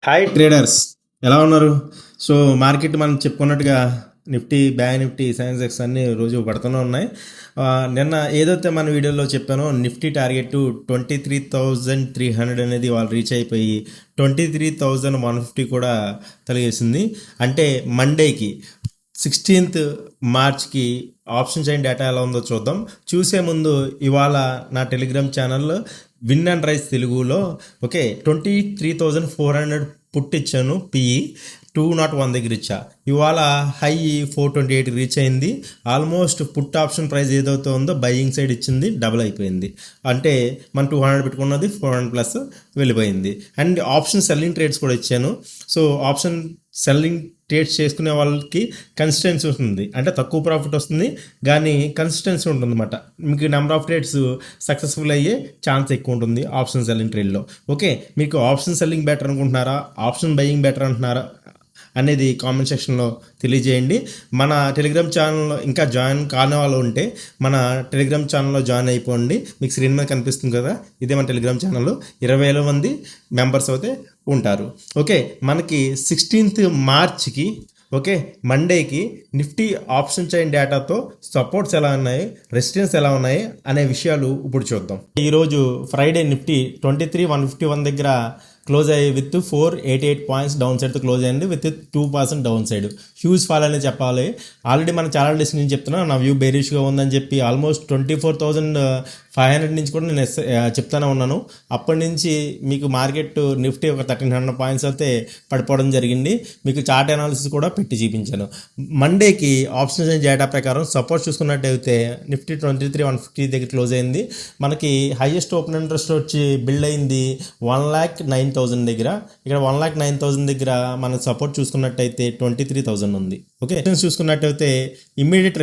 Hi traders, ఎలా ఉన్నారు? So market మనం చెప్పుకున్నట్టుగా నిఫ్టీ, బ్యాంక్ నిఫ్టీ, సెన్సెక్స్ అన్నీ రోజు పడుతూనే ఉన్నాయి. నిన్న ఏదైతే మన వీడియోలో చెప్పానో నిఫ్టీ టార్గెట్ 23,300 అనేది వాళ్ళు రీచ్ అయిపోయి 23,150 కూడా తెలియజేసింది. అంటే మండేకి 16th మార్చ్కి ఆప్షన్ చైన్ డేటా ఎలా ఉందో చూద్దాం. చూసే ముందు ఇవాళ నా టెలిగ్రామ్ ఛానల్లో విన్ అండ్ రైస్ తెలుగులో 23,400 పుట్టించాను. పిఈ 201 దగ్గర ఇచ్చా. ఇవాళ హై 428 రీచ్ అయింది. ఆల్మోస్ట్ పుట్ ఆప్షన్ ప్రైస్ ఏదైతే ఉందో బయింగ్ సైడ్ ఇచ్చింది, డబుల్ అయిపోయింది. అంటే మనం 200 పెట్టుకున్నది 400 ప్లస్ వెళ్ళిపోయింది. అండ్ ఆప్షన్ సెల్లింగ్ ట్రేడ్స్ కూడా ఇచ్చాను. సో ఆప్షన్ సెల్లింగ్ ట్రేడ్స్ చేసుకునే వాళ్ళకి కన్సిస్టెన్సీ ఉంటుంది, అంటే తక్కువ ప్రాఫిట్ వస్తుంది కానీ కన్సిస్టెన్సీ ఉంటుంది అన్నమాట. మీకు నెంబర్ ఆఫ్ ట్రేడ్స్ సక్సెస్ఫుల్ అయ్యే ఛాన్స్ ఎక్కువ ఉంటుంది ఆప్షన్ సెల్లింగ్ ట్రేడ్లో. మీకు ఆప్షన్ సెల్లింగ్ బెటర్ అనుకుంటున్నారా, ఆప్షన్ బయింగ్ బెటర్ అంటున్నారా అనేది కామెంట్ సెక్షన్లో తెలియజేయండి. మన టెలిగ్రామ్ ఛానల్లో ఇంకా జాయిన్ కాని వాళ్ళు ఉంటే మన టెలిగ్రామ్ ఛానల్లో జాయిన్ అయిపోండి. మీకు స్క్రీన్ మీద కనిపిస్తుంది కదా, ఇదే మన టెలిగ్రామ్ ఛానల్లో 20,000 మంది మెంబర్స్ అయితే ఉంటారు. మనకి 16th మార్చ్కి మండేకి నిఫ్టీ ఆప్షన్ చైన్ డేటాతో సపోర్ట్స్ ఎలా ఉన్నాయి, రెసిస్టెన్స్ ఎలా ఉన్నాయి అనే విషయాలు ఇప్పుడు చూద్దాం. ఈరోజు ఫ్రైడే నిఫ్టీ 23,151 దగ్గర క్లోజ్ అయ్యి విత్ 488 పాయింట్స్ డౌన్ సైడ్తో క్లోజ్ అయ్యింది, with 2% down side. Huge fall అనేది చెప్పాలి. ఆల్రెడీ మన చాలా డేస్ నుంచి చెప్తున్నా నా వ్యూ బేరిష్గా ఉందని చెప్పి ఆల్మోస్ట్ 24,500 నుంచి కూడా నేను చెప్తానే ఉన్నాను. అప్పటి నుంచి మీకు మార్కెట్ నిఫ్టీ ఒక 1,300 పాయింట్స్ అయితే పడిపోవడం జరిగింది. మీకు చార్ట్ అనాలిసిస్ కూడా పెట్టి చూపించాను. మండేకి ఆప్షన్ డేటా ప్రకారం సపోర్ట్ చూసుకున్నట్టయితే నిఫ్టీ 23,150 దగ్గర క్లోజ్ అయింది. మనకి హైయెస్ట్ ఓపెన్ ఇంట్రెస్ట్ వచ్చి బిల్డ్ అయింది 1,09,000 దగ్గర. ఇక్కడ 1,09,000 దగ్గర మన సపోర్ట్ చూసుకున్నట్టయితే 23,000 ఉంది. రెసిస్టెన్స్ చూసుకున్నట్టయితే ఇమ్మీడియట్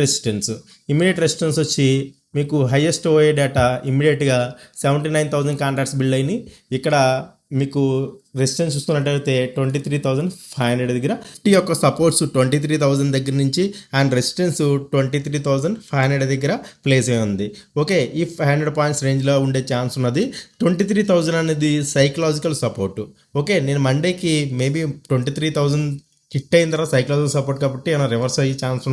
రెసిస్టెన్స్ వచ్చి మీకు హైయెస్ట్ ఓఏ డేటా ఇమ్మీడియట్గా 79,000 కాంట్రాక్ట్స్ బిల్డ్ అయినాయి. ఇక్కడ మీకు రెసిస్టెన్స్ చూసుకున్నట్టయితే 23,500 దగ్గర. నిఫ్టీ యొక్క సపోర్ట్స్ 23,000 దగ్గర నుంచి అండ్ రెసిస్టెన్స్ 23,500 దగ్గర ప్లేస్ అయి ఉంది. ఈ 500 పాయింట్స్ రేంజ్లో ఉండే ఛాన్స్ ఉన్నది. 23,000 అనేది సైకలాజికల్ సపోర్టు. నేను మండేకి మేబీ 23,000 హిట్ అయిన తర్వాత సైకలాజికల్ సపోర్ట్ కాబట్టి ఏమైనా రివర్స్ అయ్యే ఛాన్స్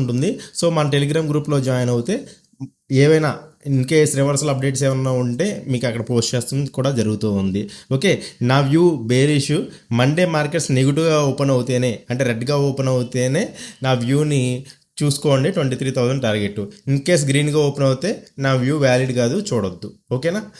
ఉంటుంది. సో మన టెలిగ్రామ్ గ్రూప్లో జాయిన్ అవుతే ఏవైనా ఇన్ కేస్ రివర్సల్ అప్డేట్స్ ఏమైనా ఉంటే మీకు అక్కడ పోస్ట్ చేస్తుంది కూడా జరుగుతూ ఉంది. నా వ్యూ బేరిష్. మండే మార్కెట్స్ నెగిటివ్గా ఓపెన్ అవుతేనే, అంటే రెడ్గా ఓపెన్ అవుతేనే నా వ్యూని చూసుకోండి. 23,000 టార్గెట్. ఇన్ కేస్ గ్రీన్గా ఓపెన్ అవుతే నా వ్యూ వ్యాలిడ్ కాదు, చూడొద్దు. ఓకేనా?